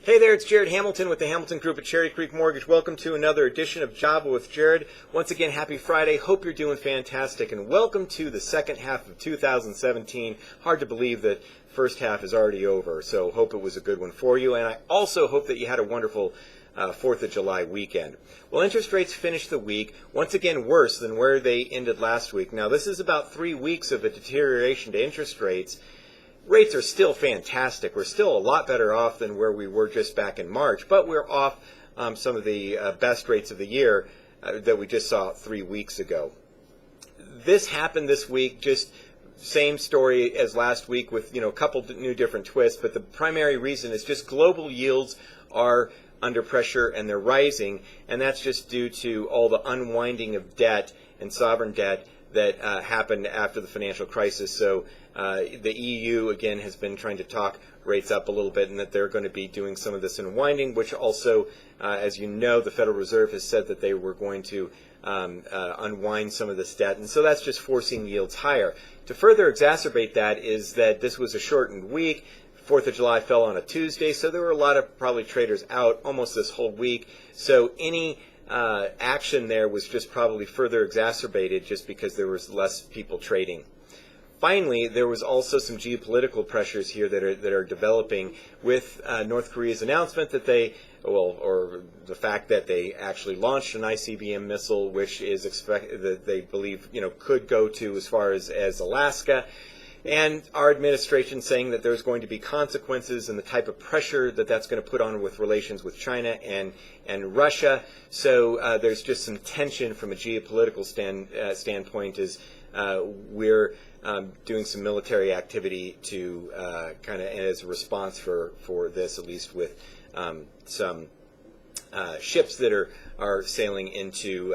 Hey there, it's Jared Hamilton with the Hamilton Group at Cherry Creek Mortgage. Welcome to another edition of Java with Jared. Once again, happy Friday. Hope you're doing fantastic, and welcome to the second half of 2017. Hard to believe that first half is already over, so hope it was a good one for you, and I also hope that you had a wonderful 4th of July weekend. Well, interest rates finished the week once again worse than where they ended last week. Now, this is about 3 weeks of a deterioration to interest rates. Rates are still fantastic. We're still a lot better off than where we were just back in March, but we're off some of the best rates of the year that we just saw 3 weeks ago. This happened this week, just same story as last week with a couple new different twists, but the primary reason is just global yields are under pressure and they're rising, and that's just due to all the unwinding of debt and sovereign debt that happened after the financial crisis. So the EU, again, has been trying to talk rates up a little bit, and that they're going to be doing some of this unwinding, which also, as you know, the Federal Reserve has said that they were going to unwind some of this debt, and so that's just forcing yields higher. To further exacerbate that is that this was a shortened week. 4th of July fell on a Tuesday, so there were a lot of probably traders out almost this whole week. So any action there was just probably further exacerbated just because there was less people trading. Finally, there was also some geopolitical pressures here that are developing with North Korea's announcement that or the fact that they actually launched an ICBM missile, which is expected that they believe could go to as far as Alaska. And our administration saying that there's going to be consequences and the type of pressure that that's going to put on with relations with China and Russia. So there's just some tension from a geopolitical standpoint as we're doing some military activity to kind of as a response for this, at least with some ships that are sailing into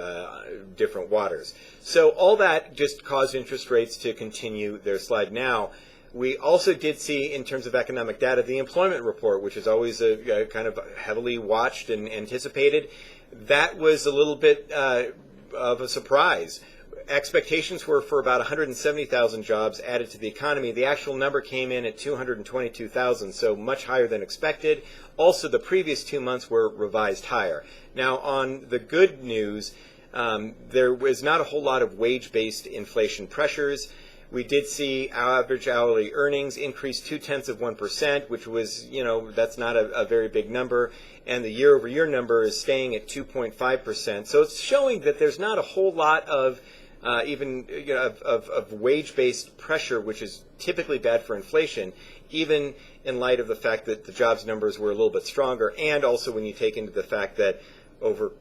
different waters. So all that just caused interest rates to continue their slide. Now, we also did see, in terms of economic data, the employment report, which is always a kind of heavily watched and anticipated. That was a little bit of a surprise. Expectations were for about 170,000 jobs added to the economy. The actual number came in at 222,000, so much higher than expected. Also, the previous 2 months were revised higher. Now, on the good news, there was not a whole lot of wage-based inflation pressures. We did see average hourly earnings increase 0.2%, which was, that's not a very big number. And the year-over-year number is staying at 2.5%. So it's showing that there's not a whole lot of of wage-based pressure, which is typically bad for inflation, even in light of the fact that the jobs numbers were a little bit stronger, and also when you take into the fact that over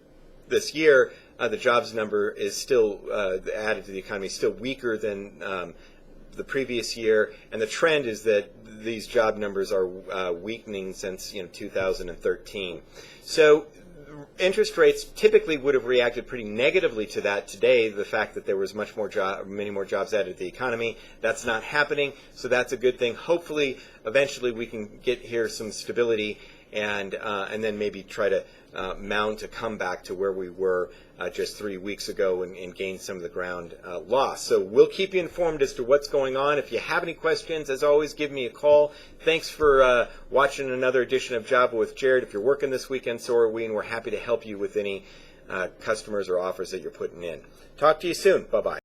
this year, the jobs number is still added to the economy, still weaker than the previous year, and the trend is that these job numbers are weakening since 2013. So interest rates typically would have reacted pretty negatively to that today, the fact that there was many more jobs added to the economy. That's not happening, so that's a good thing. Hopefully, eventually we can get here some stability and then maybe try to mount a comeback to where we were just 3 weeks ago and gain some of the ground lost. So we'll keep you informed as to what's going on. If you have any questions, as always, give me a call. Thanks for watching another edition of Java with Jared. If you're working this weekend, so are we, and we're happy to help you with any customers or offers that you're putting in. Talk to you soon. Bye-bye.